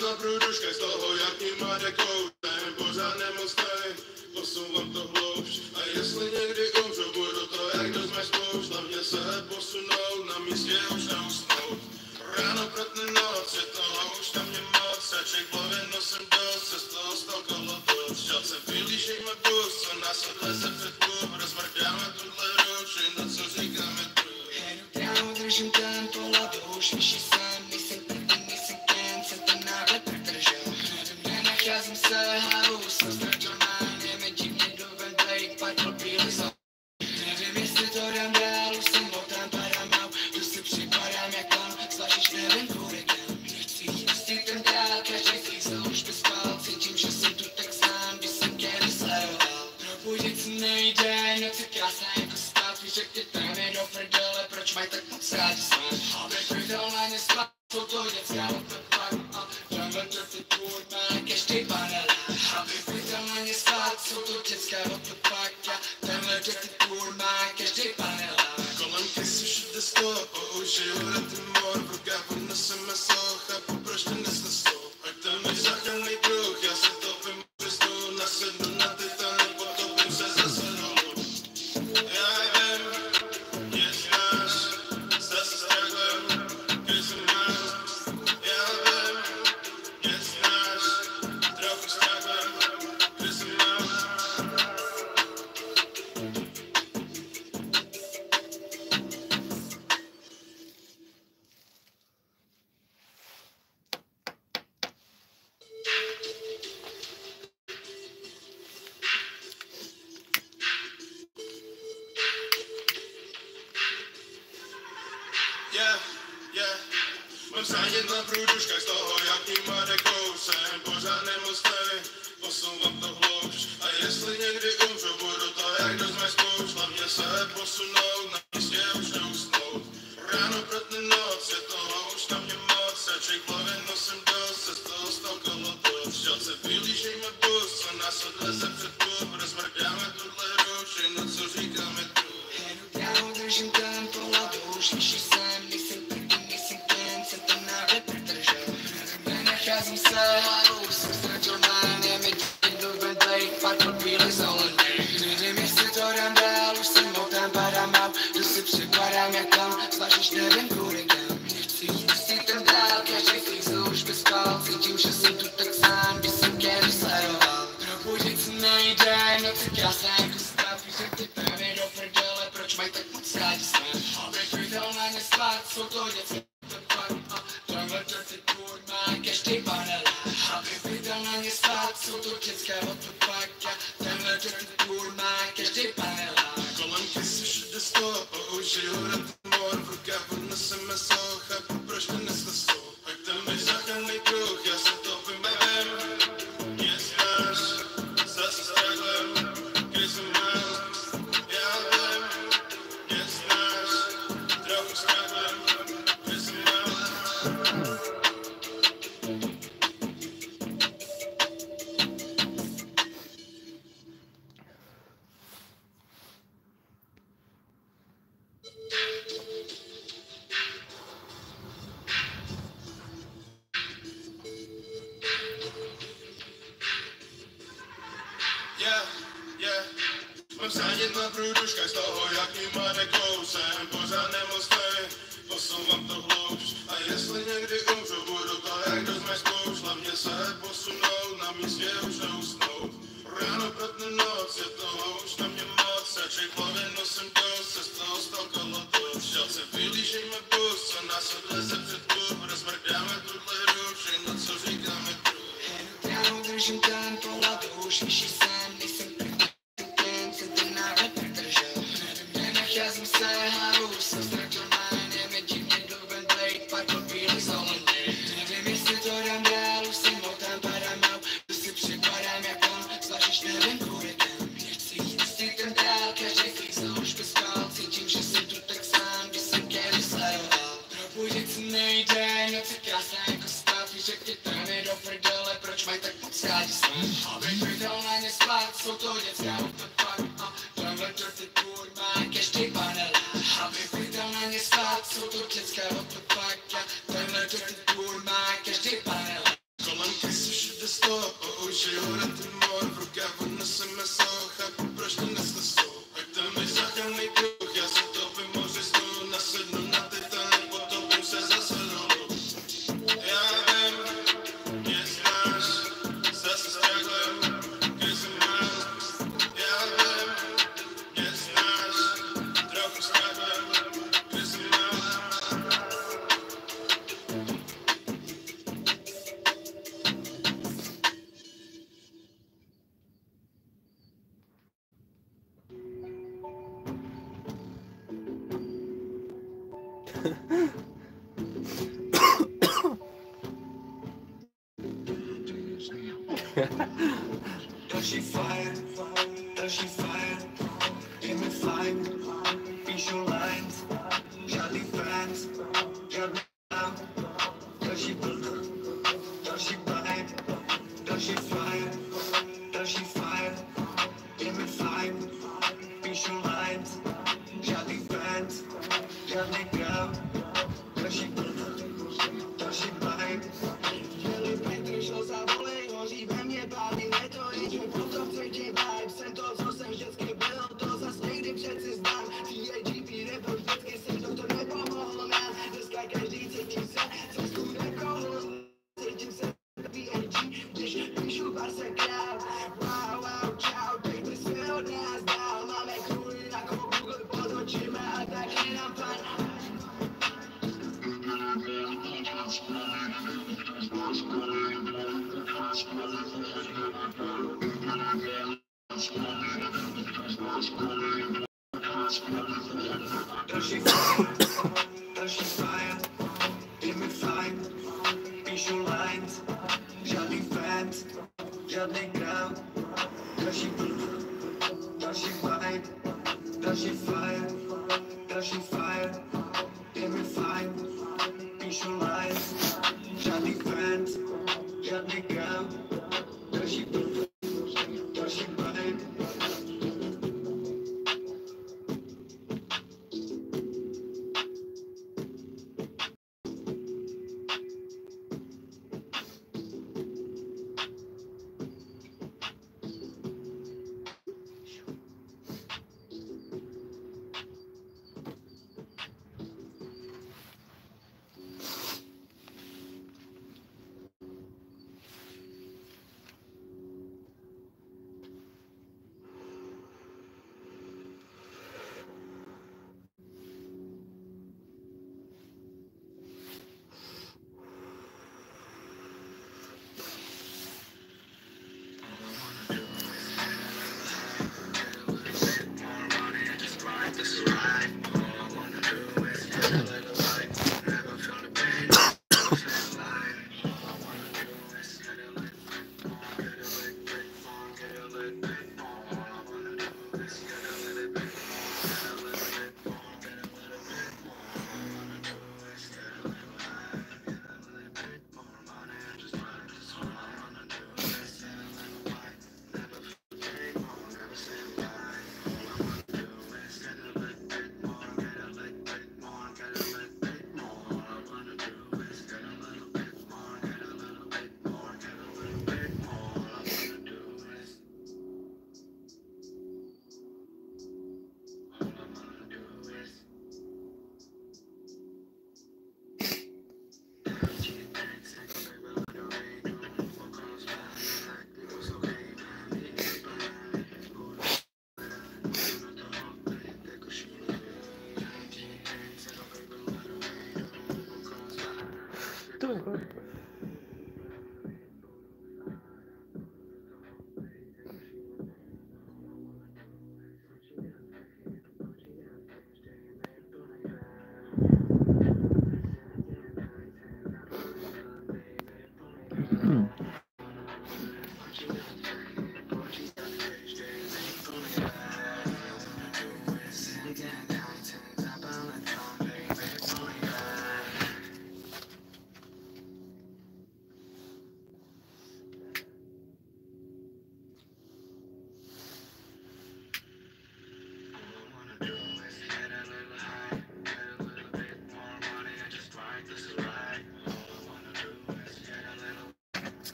jedna průduška z toho, jak ním má dekoutem, pořád nemocnej, posouvám to hloubš. A jestli někdy umřu, budu to jak do zmeš spoušť, hlavně se posunout, na místě už neusnout. Ráno protne noc, je toho už tam mě moc, radšej v hlavě nosím dost, se z toho stal kolotoč. Žád se vylížejme bus, co nás odleze před klub, rozmrdáme tuhle ruč, no co říkáme tu. Jedu trávu, držím tempo, hlavu už vyšší jsem, nejsem první, nejsem ken, jsem ten náhle prodržel. Nenacházím se, hlavu jsem ztratil mám, je mi divně do Wembley, padl bílý zon. Nevím, jestli to dám dál, už jsem motám, padám out, tu si připadám jak on, zvlášť nevím kvůli kam. Nechci jít pustit ten dál, každý fízel už by spal, cítím, že jsem tu tak sám, když jsem Kenny sledoval. Probudit se nejde, noc je krásná jako spát, víš, jak ty táhne do prdele, proč mají tak moc rádi spát. Abych vydal na ně spát, jsou to dětská odpadpak, a tenhle trefy kurma, každý panelák. Abych vydal na ně spát, jsou to dětská odpadpak, a tenhle trefy kurma, každý panelák. Kolem kysu všude sto, použiju retimor, v rukách odnesem meso, chápu, proč ty nesnesou. Ať tam je záchranný kruh, já si topím přestu, nasednu na Titanic, potopím se zase dolů. Já vím, je znáš, zase struggluju, když jsem mám. Já vím, je znáš, trochu struggluju, když jsem mám. Mám zánět na průduškách z toho, jak ním má dekousem, pořád nemocnej, posouvám to hloubš. A jestli někdy umřu, budu to jak do zmeš spoušť, hlavně se posunout, na místě už neusnout. Ráno protne noc, je toho už na mě moc, radšej v hlavě nosím dost, se z toho stal kolotoč. Žád se vylížejme bus, co nás odleze před klub, rozmrdáme tuhle ruč, no co říkáme tu. Jedu trávu, držím tempo, hlavu už vyšší jsem, nejsem první, nejsem ken, jsem ten náhle prodržel. Nenacházím se, hlavu jsem ztratil mám, je mi divně do Wembley, padl bílý zon. Nevím, jestli to dám dál, už jsem motám, padám out, tu si připadám jak on, zvlášť nevím kvůli kam. Nechci jít pustit ten dál, každý fízel už by spal, cítím, že jsem tu tak sám, když jsem Kenny sledoval. Probudit se nejde, noc je krásná jako spát, víš, jak ty táhne do prdele, proč mají tak moc rádi spát. Abych vydal na ně spát, jsou to dětské odpadpak, a tenhle trefy kurma, každý panelák. Abych vydal na ně spát, jsou to dětské odpadpak, a tenhle trefy kurma, každý panelák. Kolem kysu všude sto, použiju retimor, v rukách odnesem meso, chápu, proč ty nesnesou. Ať tam je záchranný kruh, já se topím, nevím, je znáš, zase struggluju, když jsem mám. Já vím, je znáš, trochu struggluju, když jsem mám. Mám zánět na průduškách z toho, jak ním má dekousem, pořád nemocnej, posouvám to hloubš. A jestli někdy umřu, budu to jak do zmeš spoušť, hlavně se posunout, na místě už neusnout. Ráno protne noc, je toho už na mě moc, radšej v hlavě nosím dost, se z toho stal kolotoč. Žád se vylížejme bus, co nás odleze před klub, rozmrdáme tuhle ruč, no co říkáme tu. Jedu trávu, držím tempo, hlavu už vyšší jsem, nejsem první, jsem ten náhle prodržel. Nenacházím se, hlavu jsem ztratil mám, je mi divně do Wembley, padl bílý zon. Nevím, jestli to dám dál, už jsem motám, padám out, tu si připadám jak on, zvlášť nevím kvůli kam. Nechci jít pustit ten dál, každý fízel už by spal, cítím, že jsem tu tak sám, když jsem Kenny sledoval. Probudit se nejde, noc je krásná jako spát, víš, jak ty táhne do prdele, proč mají tak moc rádi spát. Abych vydal na ně spát, jsou to dětská odpadpak, a tenhle trefy kurma, každý panelák. Abych vydal na ně spát, jsou to dětská odpadpak, a tenhle trefy kurma, každý panelák. Oči horatý mor, v rukách odnesem meso, chápu, proč to nesnesou. Ať tam je záchranný kruh, já se topím mořistu, nasednu na Titanic, potopím se zase dolů. Já vím, mě znáš, zase struggling, když jsem mal. Já vím, mě znáš, trochu struggling, když jsem mal. Další fire, je mi fajn, píšu lines, žádný fans, žádný lám, další blda, další vibe, další fire, je mi fajn, píšu lines, žádný fans, žádný gram, další blda, další vibe. Chtěli Petr, šlo za volej, hoří ve mně bády, nedojíždě, proto cítím vibe, jsem to, co jsem vždycky byl, to zas někdy přeci znám, TVÖJ nebo vždycky jsem doktor nepomohl nám, dneska každý cítím se, cestu nekohl, cítím se TVÖJ, když píšu bar se král, wow, čau, Petr se od nás dál, máme kůly na Google pod očima a taky nám pan. Další fire, je mi fajn, píšu lines, žádný fans, žádný gram, další blda, další vibe, další fire, je mi fajn, píšu lines, žádný fans, žádný gram, další blda, další vibe.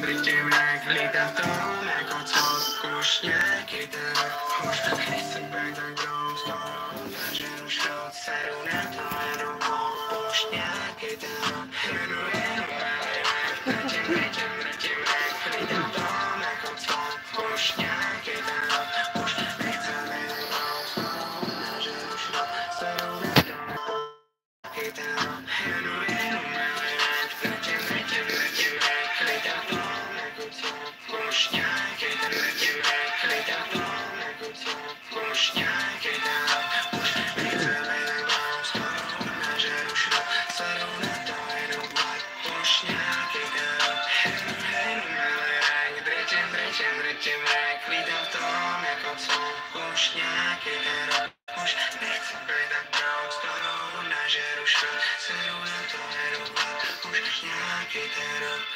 Drtím, jak lítám v tom, jako co už nějaký ten rok. Už tak nechci být tak dlouho, takže už to seru na to, jenom už nějaký ten rok. Drtím, jak lítám v tom, jako co už nějaký ten rok. Už nechci být tak dlouho, takže už to seru na to, nějaký ten rok.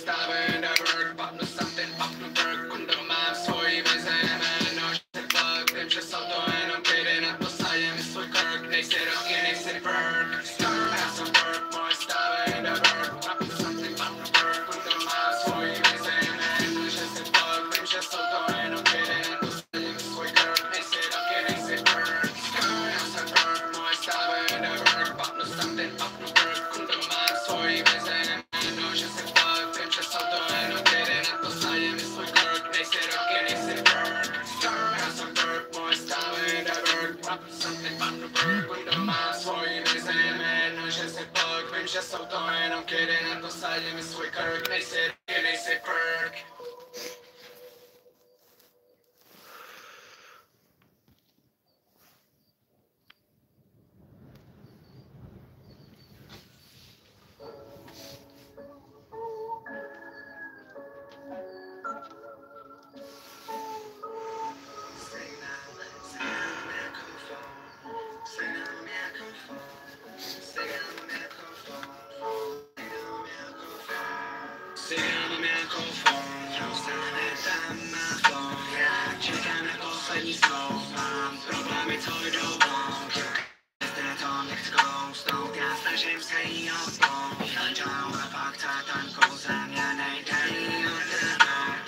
stávy never, papnu something, papnu work, kundo mám svoji vizi, jméno, že se plug, vím, že jsou to jenom kdy na posadě mi svůj krk, nejsi roky, nejsi work, já jsem work, moje stávy never, papnu something, papnu work, kundo mám svoji vizi, jméno, že se plug, vím, že jsou to jenom kdy na posadě mi svůj krk, nejsi roky, nejsi work, já jsem work, moje stávy never, papnu something, papnu work, kundo mám svoji vizi, jméno, že se plug, vím, že jsou to jenom kdy na posadě mi svůj krk, nejsi roky, nejsi work, já jsem work, moje stávy never, papnu something, papnu work, kundo mám svoji vizi, jméno, že se plug, vím, že jsou to jenom kdy na posadě mi svůj krk, nejsi roky, nejsi work. Čekám na poslední slovo, mám problémy, co jdou von. Zde to nechci kousnout, já snažím se jí odpout. Jdou na fakt a tankou ze mě nejde jí odtrhnout.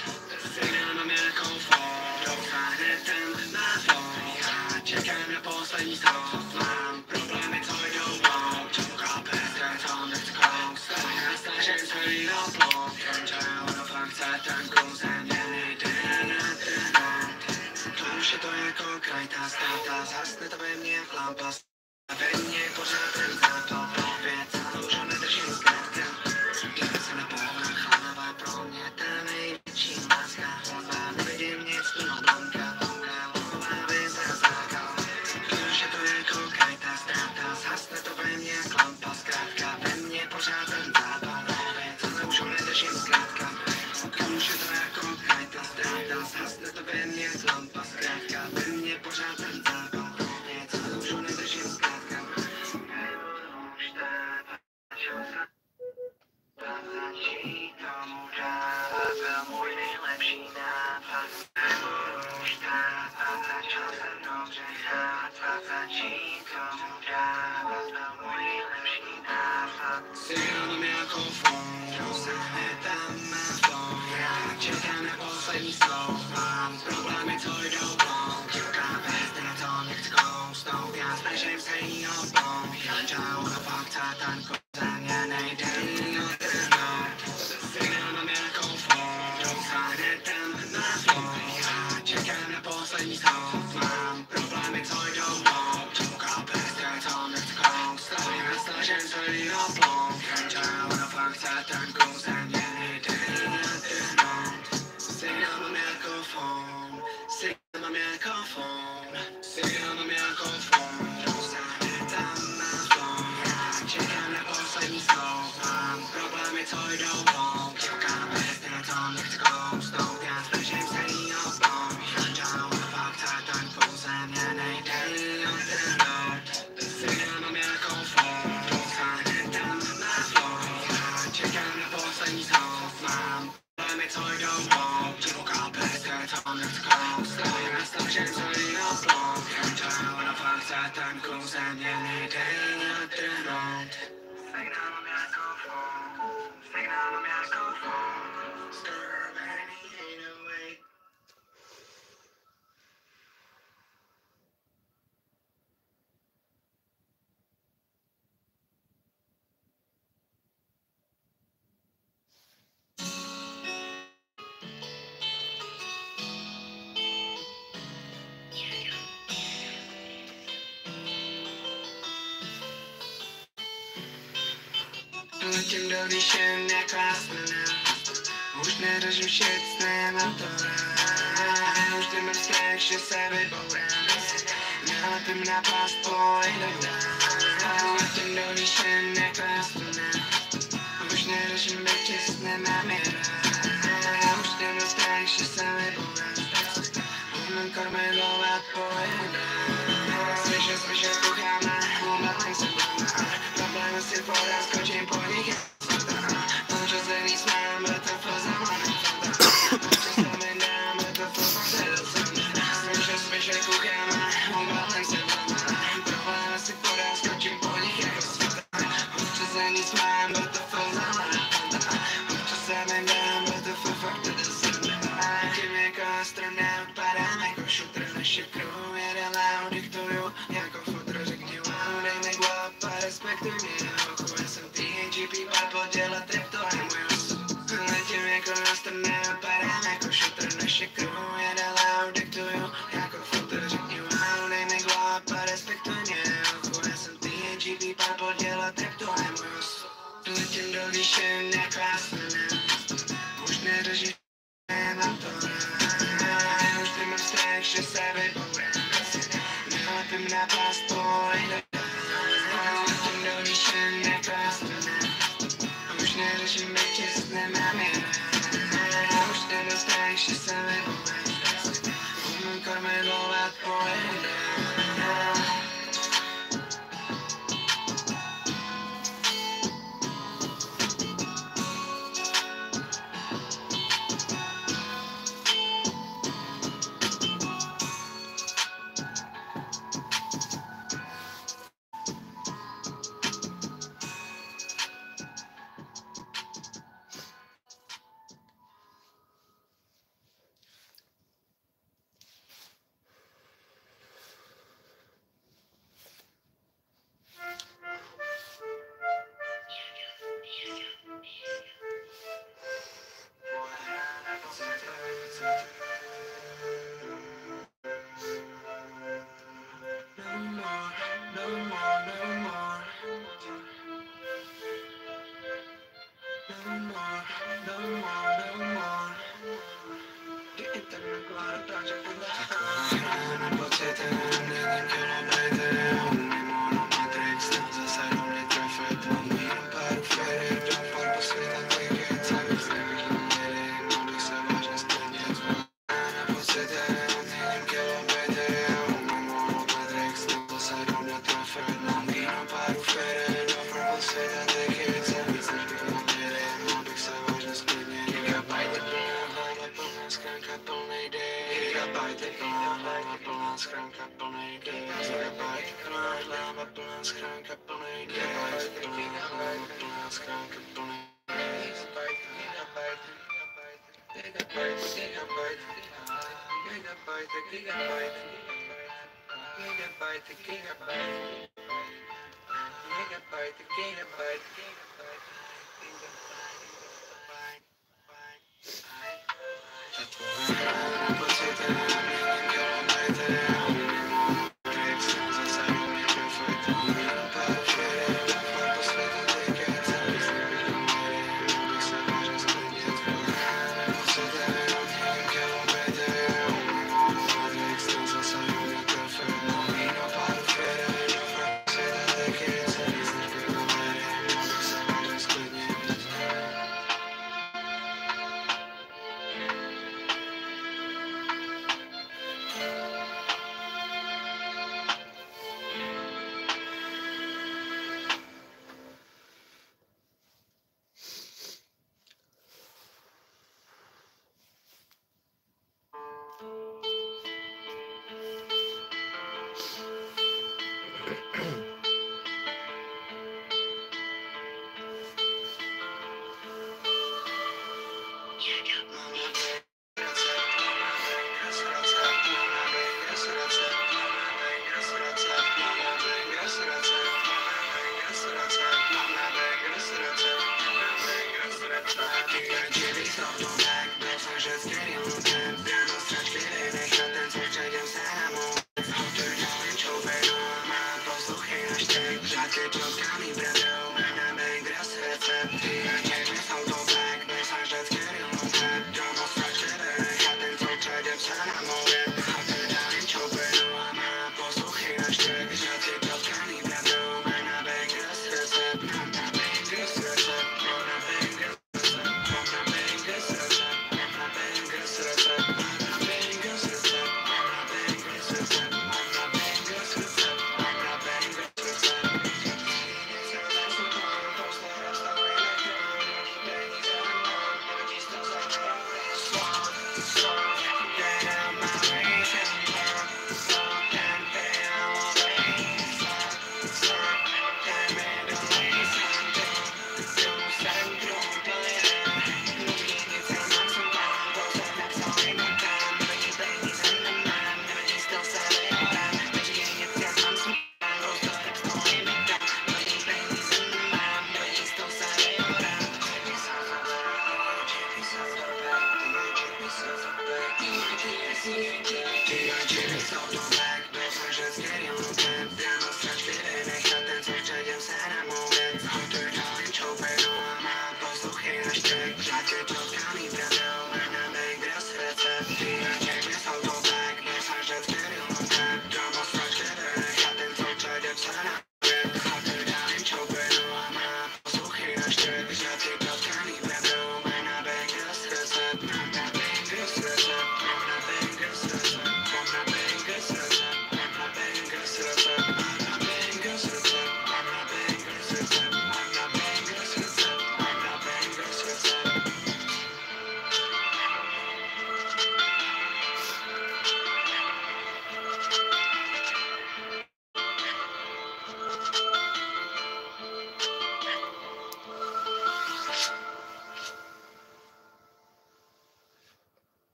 Signál mám jako fond, dosáhne ten na fond. Já čekám na poslední slovo, mám problémy, co jdou von. Chápe, zde to nechci kousnout, já snažím se jí odpout. Jdou na fakt a tankou ze mě nejde odtrhnout. Už je to jako krajtá státa, zhasne to ve mně jak lampa. A ve mně pořád ten zápal, věc, ale už ho nedržím zkrátka. Dívat se na pohled, chlava pro mě ta největší láska. Honba, nevidím nic, mimo blanka, honba, vize a zákal. Už je to jako krajtá státa, zhasne to ve mně jak lampa. Zkrátka, ve mně pořád ten zápal, věc, ale už ho nedržím zkrátka. Už je to jako krajtá státa, zhasne to ve mně jak lampa. Zkrátka, ve mně pořád ten zápal, věc, ale už ho nedržím zkrátka. Nebudu štávat, čas začít tomu dávat, byl můj nejlepší nápad. Nebudu štávat, začal jsem dobře chápat, začít tomu dávat, byl můj nejlepší nápad. Signál mám jako fond, dosáhne tam má fond. Já čekám na poslední slovo, mám problémy, co jdou von. Chápe, zde na to nechci kousnout, já snažím se jí odpout. Jdou na fakt a tankou ze mě nejde jí odtrhnout. Signál mám jako fond, dosáhne tam na fond. Já čekám na poslední slovo, mám problémy, co jdou von. Chápe, zde to nechci kousnout, já snažím se jí odpout. Jdou na fakt a tankou ze mě nejde jí odtrhnout. Signál mám jako fond, signál mám jako fond, signál mám jako fond, dosáhne tam na fond. Já čekám na poslední slovo, mám problémy, co jdou von. Chápe, zde to nechci kousnout, já snažím se jí odpout. Jdou na fakt a tankou ze mě nejde jí odtrhnout. Signál mám jako fond, dosáhne tam na fond. Já čekám na poslední slovo, mám problémy, co jdou von. Chápe, zde to nechci kousnout, já snažím se jí odpout. Jdou na fakt a tankou ze mě nejde jí odtrhnout. Signál mám jako fond, signál mám jako fond. Skrbený ain't away. Letím do výšin jak astronaut, už nedržím shit, nemám to rád. Už jdeme vztek, že se vybourám, nalepím na past, pojedou dál. Letím do výšin jak astronaut, už nedržím bytis, nemám je rád. Už jdeme vztek, že se vybourám, umím kormidlovat, pojedu dál. Slyšel, kucháme, umlatím se doma, problémy si podám, skočím po nich. Mám žazený smám, výše nekrásné, už nedrží mám to rád, už nemám strach, že se vybourám, nelepím na pás pojde, letím do výše nekrásné, už neřeším, jak tě nemám jen rád, už nemám strach, že se vybourám, umím kormidlo let pojde.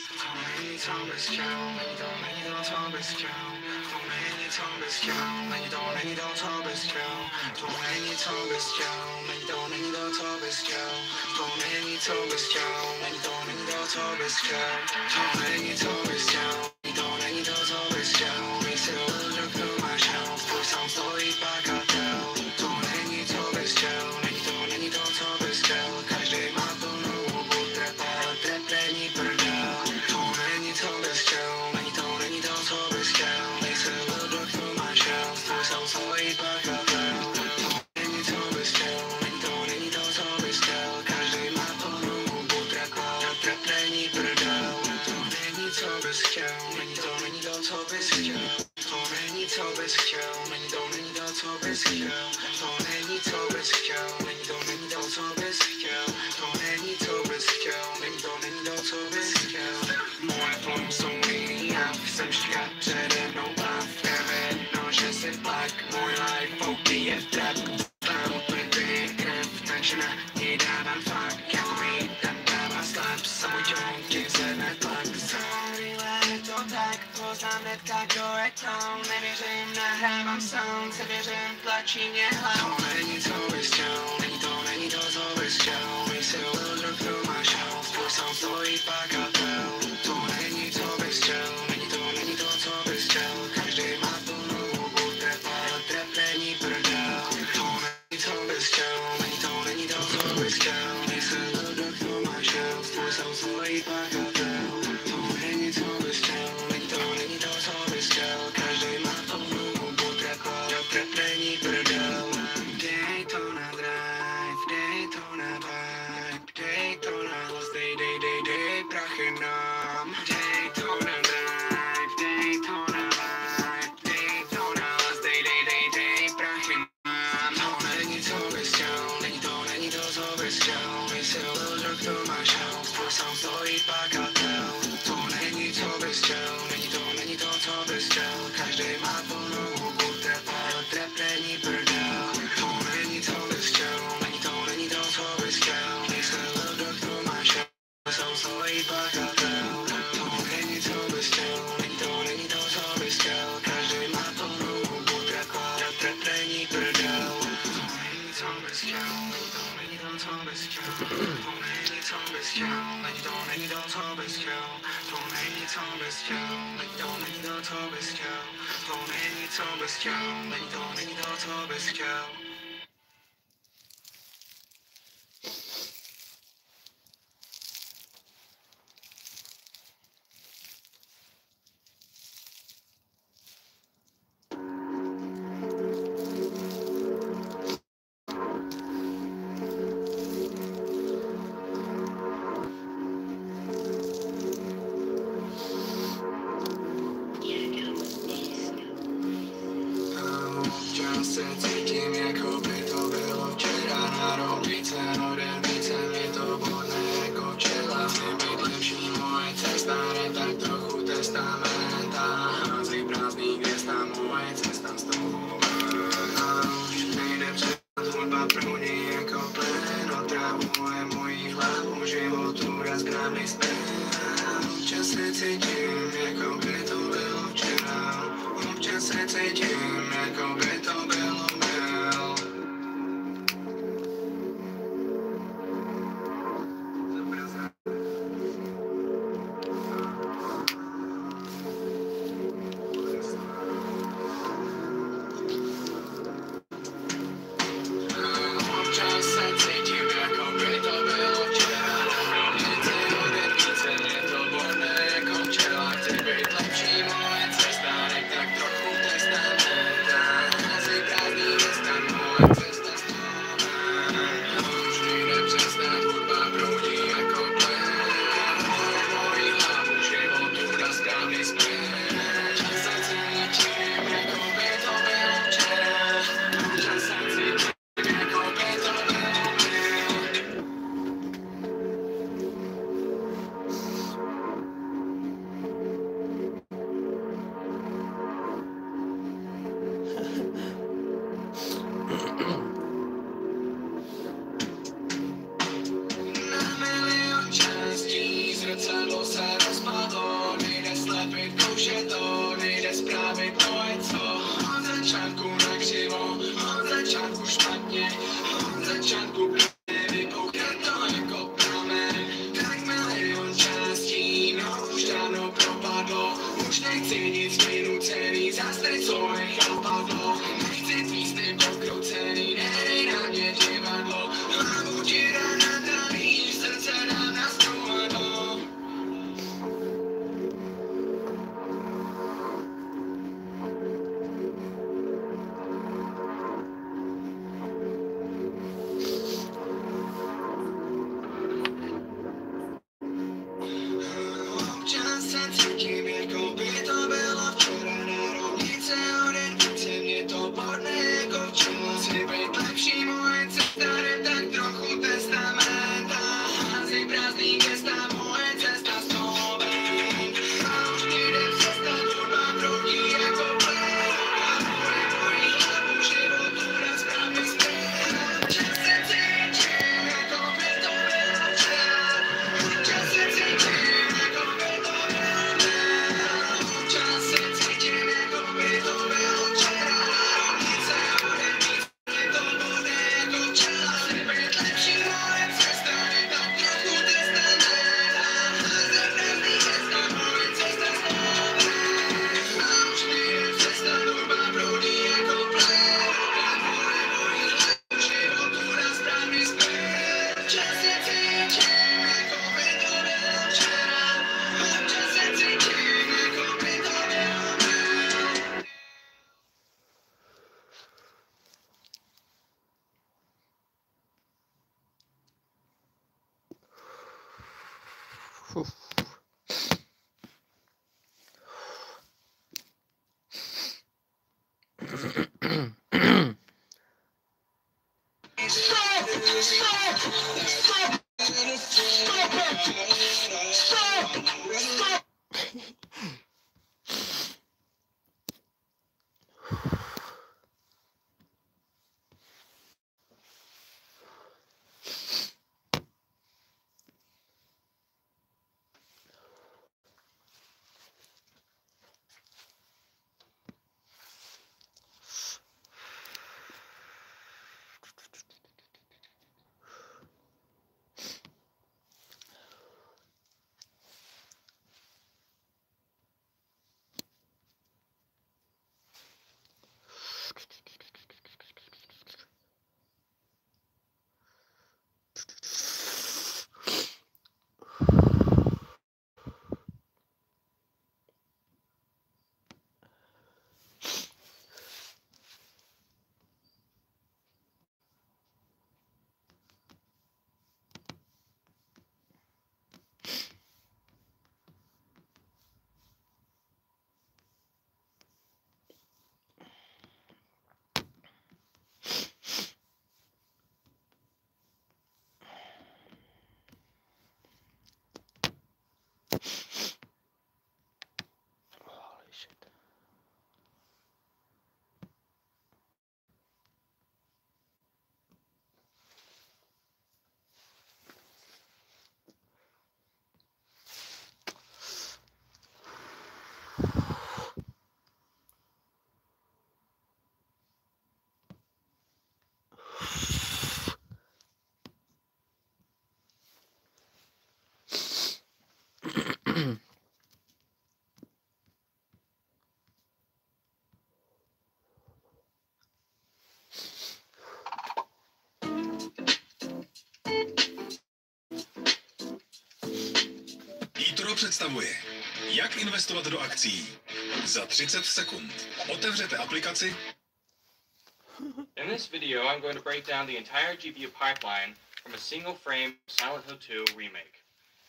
To není co bys chtěl, není to co bys chtěl. To není co bys chtěl, není to co bys chtěl. To není co bys chtěl, není to co bys chtěl. To není co bys chtěl, není to co bys chtěl. To není co bys chtěl, není to co bys chtěl. Vysílá, že kdo máš help, tvůj sám stojí pakatel. To není co bys chtěl, není to co bys chtěl. Každý má plnou hubu trepe, ale trep není prdel. To není co bys chtěl, není to co bys chtěl. Vysílá, že kdo máš help, tvůj sám stojí pakatel. To není co bys chtěl, není to co bys chtěl. Každý má plnou hubu trepe, ale trep není prdel. To není co bys chtěl, není to co bys chtěl. To není co bys chtěl, není to co bys chtěl. To není co bys chtěl, není to co bys chtěl. To není co bys chtěl, není to co bys chtěl. Moje flow jsou jiný, já jsem šťat přede mnou a nevedno, že si plak. Můj life fouky je trap, tam plity krev, takže na ní dávám fakt. Jako mi tam dává slab, samotnou ti zvedne tlak. Je to tak, poznám hnedka, kdo je tom. Nevěřím, nahrávám sound, se věřím, tlačí mě hlav. To není co bys chtěl, není to co bys chtěl. Vysílá, že kdo máš help, tvůj sound stojí pakatel. To není co bys chtěl, není to co bys chtěl. Každý má plnou hubu trepe, ale trep není prdel. To není co bys chtěl, není to co bys chtěl. Vysílá, že kdo máš help, tvůj sound stojí pakatel. To není co bys chtěl, není to co bys chtěl. Každý má plnou hubu trepe, ale trep není prdel. Dej to na drive, dej to na vibe, dej to na hlas, dej prachy nám. Dej to na drive, dej to na vibe, dej to na hlas, dej prachy nám. To není co bys chtěl, není to co bys chtěl. Vysílá, že kdo máš help, tvůj sám stojí pakatel. To není co bys chtěl, není to co bys chtěl. Každý má plnou hubu trepe, ale trep není prdel. To není co bys chtěl, není to co bys chtěl. Vysílá, že kdo máš help, tvůj sám stojí pakatel. To není co bys chtěl, není to co bys chtěl. Každý má plnou hubu trepe, ale trep není prdel. To není co bys chtěl, není to co bys chtěl. To není co bys chtěl, není to co bys chtěl. To není co bys chtěl, není to co bys chtěl. To není co bys chtěl, není to co bys chtěl. Občas se cítím, jako by to bylo včera. Na rohlíce, HODINce, mě to bodne jako včela. Nebýt lepší moje cesta, ne tak trochu testament. A hází prázdný gesta, moje cesta z toho ven. A už nejde před hudba prouní jako plyn. Otravuje moji hlavu, životu razgrávný spin. Občas se cítím, jako by to bylo včera. Občas se cítím, jako by to bylo byl. Občas se cítím, jako by to bylo včera. Hodince, mě to bodne jako včela. Chci být lepší, moje cesta, nech tak trochu testament. Představuje, jak investovat do akcí za 30 sekund. Otevřete aplikaci. In this video, I'm going to break down the entire GPU pipeline from a single frame Silent Hill 2 remake.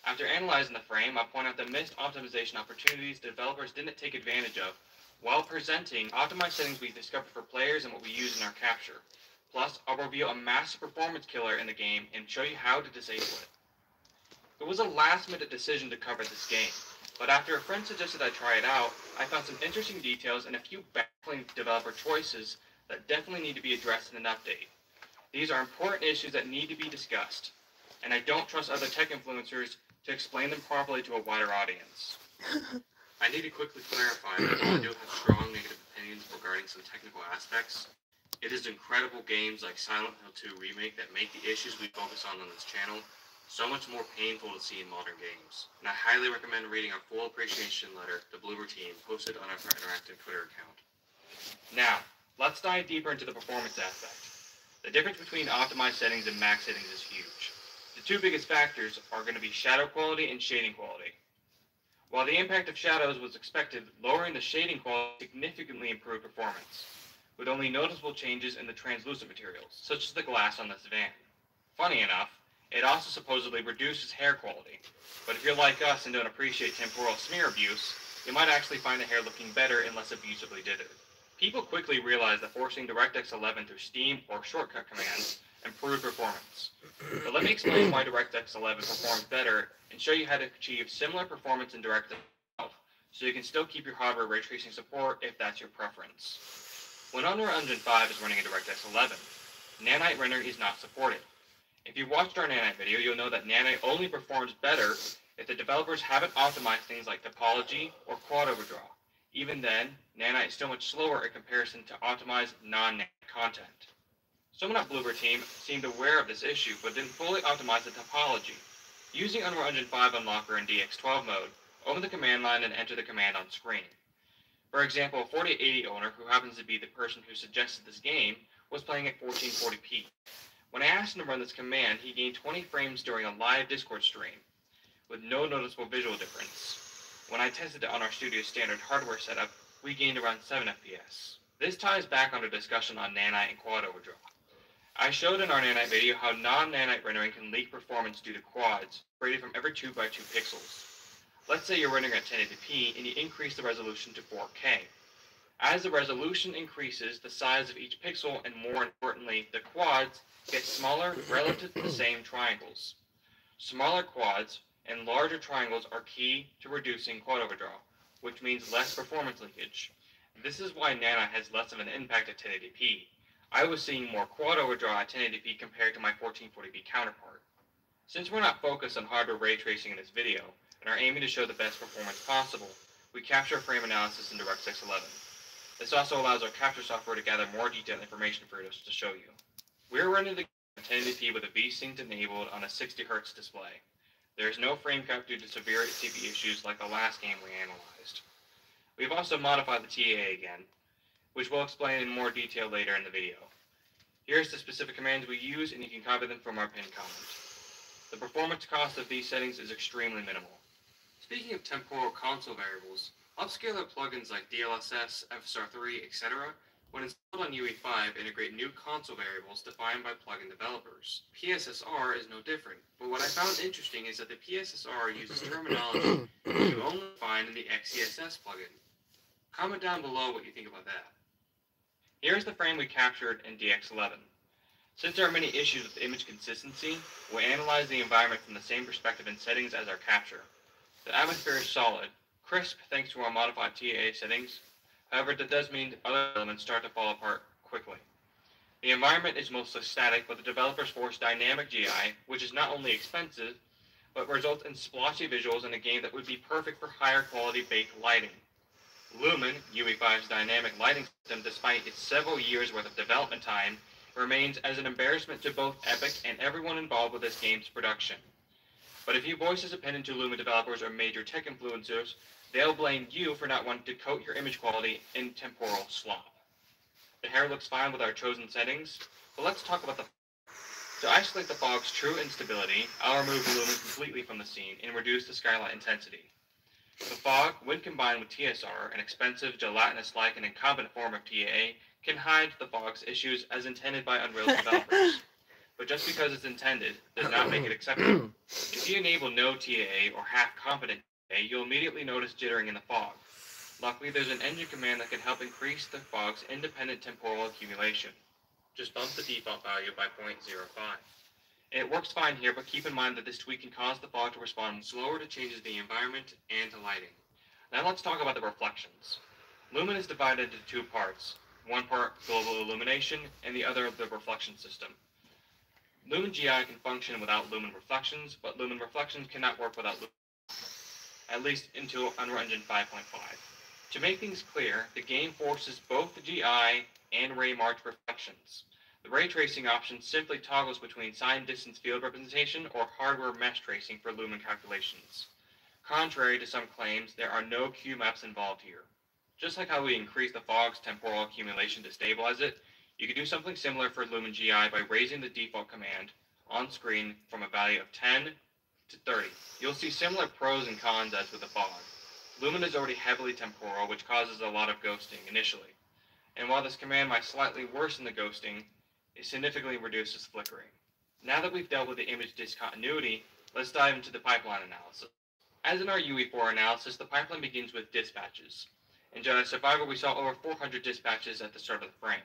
After analyzing the frame, I'll point out the missed optimization opportunities developers didn't take advantage of while presenting optimized settings we discovered for players and what we use in our capture. Plus, I'll reveal a massive performance killer in the game and show you how to disable it. It was a last-minute decision to cover this game, but after a friend suggested I try it out, I found some interesting details and a few baffling developer choices that definitely need to be addressed in an update. These are important issues that need to be discussed, and I don't trust other tech influencers to explain them properly to a wider audience. I need to quickly clarify that while I do have strong negative opinions regarding some technical aspects, it is incredible games like Silent Hill 2 Remake that make the issues we focus on this channel so much more painful to see in modern games, and I highly recommend reading our full appreciation letter to Bloober Team posted on our interactive Twitter account. Now, let's dive deeper into the performance aspect. The difference between optimized settings and max settings is huge. The two biggest factors are going to be shadow quality and shading quality. While the impact of shadows was expected, lowering the shading quality significantly improved performance, with only noticeable changes in the translucent materials, such as the glass on this van. Funny enough, it also supposedly reduces hair quality, but if you're like us and don't appreciate temporal smear abuse, you might actually find the hair looking better and less abusively dithered. People quickly realized that forcing DirectX 11 through Steam or shortcut commands improved performance. But let me explain why DirectX 11 performs better and show you how to achieve similar performance in DirectX 12, so you can still keep your hardware ray tracing support if that's your preference. When Unreal Engine 5 is running in DirectX 11, Nanite Render is not supported. If you watched our Nanite video, you'll know that Nanite only performs better if the developers haven't optimized things like topology or quad overdraw. Even then, Nanite is still much slower in comparison to optimized non-Nanite content. Someone at Bloober Team seemed aware of this issue, but didn't fully optimize the topology. Using Unreal Engine 5 Unlocker in DX12 mode, open the command line and enter the command on screen. For example, a 4080 owner, who happens to be the person who suggested this game, was playing at 1440p. When I asked him to run this command, he gained 20 frames during a live Discord stream, with no noticeable visual difference. When I tested it on our studio's standard hardware setup, we gained around 7 FPS. This ties back on the discussion on Nanite and quad overdraw. I showed in our nanite video how non-nanite rendering can leak performance due to quads created from every 2 by 2 pixels. Let's say you're rendering at 1080p and you increase the resolution to 4K. As the resolution increases, the size of each pixel, and more importantly, the quads, get smaller relative to the same triangles. Smaller quads and larger triangles are key to reducing quad overdraw, which means less performance leakage. This is why nanite has less of an impact at 1080p. I was seeing more quad overdraw at 1080p compared to my 1440p counterpart. Since we're not focused on hardware ray tracing in this video, and are aiming to show the best performance possible, we capture frame analysis in DirectX 11. This also allows our capture software to gather more detailed information for us to show you. We're running the game at 1080p with a vsync enabled on a 60 Hz display. There is no frame cap due to severe CPU issues like the last game we analyzed. We've also modified the TAA again, which we'll explain in more detail later in the video. Here's the specific commands we use, and you can copy them from our pinned comment. The performance cost of these settings is extremely minimal. Speaking of temporal console variables, upscaler plugins like DLSS, FSR3, etc., when installed on UE5, integrate new console variables defined by plugin developers. PSSR is no different, but what I found interesting is that the PSSR uses terminology you only find in the XESS plugin. Comment down below what you think about that. Here's the frame we captured in DX11. Since there are many issues with image consistency, we'll analyze the environment from the same perspective and settings as our capture. The atmosphere is solid, crisp thanks to our modified TAA settings. However, that does mean other elements start to fall apart quickly. The environment is mostly static, but the developers force dynamic GI, which is not only expensive, but results in splotchy visuals in a game that would be perfect for higher quality baked lighting. Lumen, UE5's dynamic lighting system, despite its several years worth of development time, remains as an embarrassment to both Epic and everyone involved with this game's production. But if you voice this opinion to Lumen developers or major tech influencers, they'll blame you for not wanting to coat your image quality in temporal slop. The hair looks fine with our chosen settings, but let's talk about the fog. To isolate the fog's true instability, I'll remove Lumen completely from the scene and reduce the skylight intensity. The fog, when combined with TSR, an expensive, gelatinous-like and incompetent form of TAA, can hide the fog's issues as intended by Unreal developers. But just because it's intended does not make it acceptable. If you enable no TAA or half-competent TAA, you'll immediately notice jittering in the fog. Luckily, there's an engine command that can help increase the fog's independent temporal accumulation. Just bump the default value by 0.05. It works fine here, but keep in mind that this tweak can cause the fog to respond slower to changes in the environment and to lighting. Now let's talk about the reflections. Lumen is divided into two parts. One part global illumination, and the other the reflection system. Lumen GI can function without Lumen reflections, but Lumen reflections cannot work without Lumen, at least until Unreal Engine 5.5. To make things clear, the game forces both the GI and ray marked reflections. The ray tracing option simply toggles between signed distance field representation or hardware mesh tracing for Lumen calculations. Contrary to some claims, there are no Q maps involved here. Just like how we increase the fog's temporal accumulation to stabilize it, you can do something similar for Lumen GI by raising the default command on screen from a value of 10 to 30. You'll see similar pros and cons as with the fog. Lumen is already heavily temporal, which causes a lot of ghosting initially. And while this command might slightly worsen the ghosting, it significantly reduces flickering. Now that we've dealt with the image discontinuity, let's dive into the pipeline analysis. As in our UE4 analysis, the pipeline begins with dispatches. In Jedi Survivor, we saw over 400 dispatches at the start of the frame.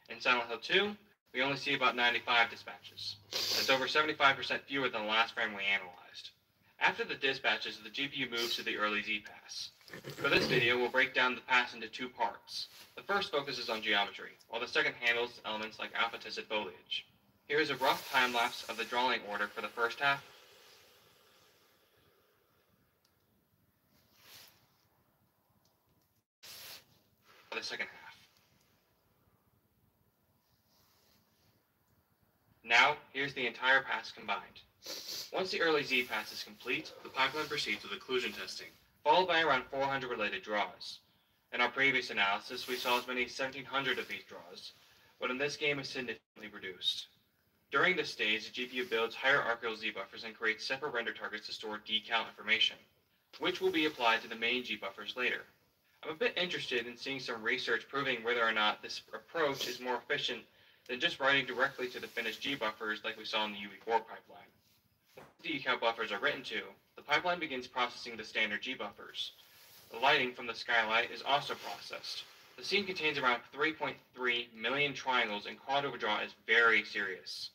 In Silent Hill 2, we only see about 95 dispatches. That's over 75% fewer than the last frame we analyzed. After the dispatches, the GPU moves to the early Z pass. For this video, we'll break down the pass into two parts. The first focuses on geometry, while the second handles elements like alpha-tisset foliage. Here is a rough time-lapse of the drawing order for the first half, for the second half. Now, here's the entire pass combined. Once the early Z pass is complete, the pipeline proceeds with occlusion testing, followed by around 400 related draws. In our previous analysis, we saw as many as 1,700 of these draws, but in this game is significantly reduced. During this stage, the GPU builds hierarchical Z buffers and creates separate render targets to store decal information, which will be applied to the main G buffers later. I'm a bit interested in seeing some research proving whether or not this approach is more efficient than just writing directly to the finished G buffers like we saw in the UE4 pipeline. Once the decal buffers are written to, the pipeline begins processing the standard G buffers. The lighting from the skylight is also processed. The scene contains around 3.3 million triangles, and quad overdraw is very serious.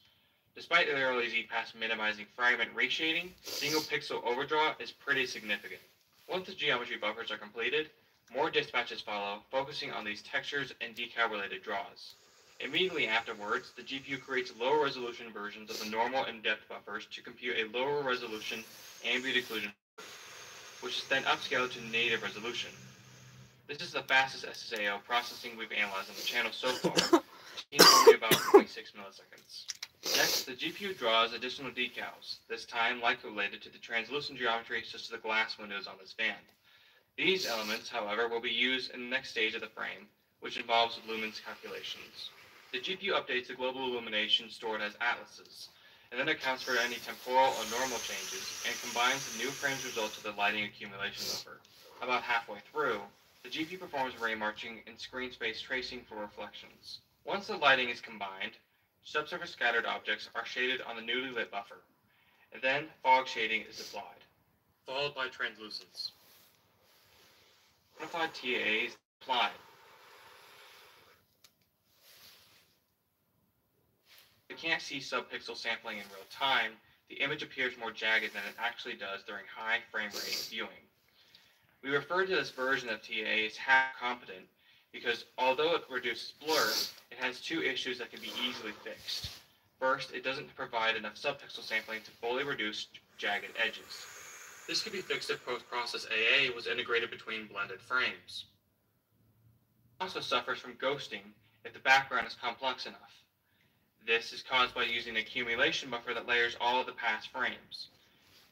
Despite the early Z-Pass minimizing fragment reshading, single pixel overdraw is pretty significant. Once the geometry buffers are completed, more dispatches follow, focusing on these textures and decal-related draws. Immediately afterwards, the GPU creates lower resolution versions of the normal and depth buffers to compute a lower resolution ambient occlusion, which is then upscaled to native resolution. This is the fastest SSAO processing we've analyzed on the channel so far, taking only about 0.6 milliseconds. Next, the GPU draws additional decals, this time likely related to the translucent geometry such as the glass windows on this van. These elements, however, will be used in the next stage of the frame, which involves lumens calculations. The GPU updates the global illumination stored as atlases, and then accounts for any temporal or normal changes, and combines the new frame's result to the lighting accumulation buffer. About halfway through, the GPU performs ray marching and screen space tracing for reflections. Once the lighting is combined, subsurface scattered objects are shaded on the newly lit buffer, and then fog shading is applied, followed by translucence. Modified TAA is applied. If you can't see subpixel sampling in real time, the image appears more jagged than it actually does during high frame rate viewing. We refer to this version of TAA as half competent because although it reduces blur, it has two issues that can be easily fixed. First, it doesn't provide enough subpixel sampling to fully reduce jagged edges. This could be fixed if post-process AA was integrated between blended frames. It also suffers from ghosting if the background is complex enough. This is caused by using an accumulation buffer that layers all of the past frames,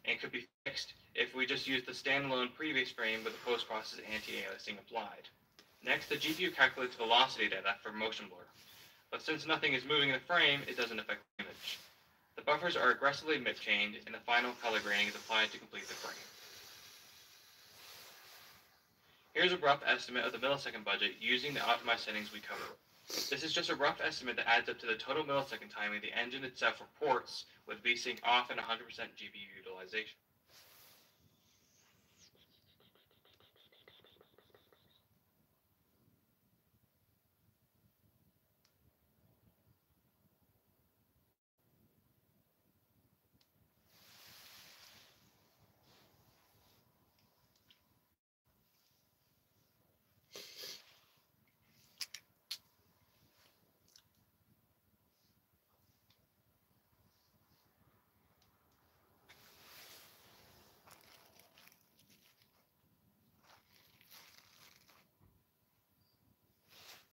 and could be fixed if we just use the standalone previous frame with the post-process anti-aliasing applied. Next, the GPU calculates velocity data for motion blur, but since nothing is moving in the frame, it doesn't affect the image. The buffers are aggressively mip-chained, and the final color grading is applied to complete the frame. Here's a rough estimate of the millisecond budget using the optimized settings we covered. This is just a rough estimate that adds up to the total millisecond timing the engine itself reports with vsync off and 100% GPU utilization.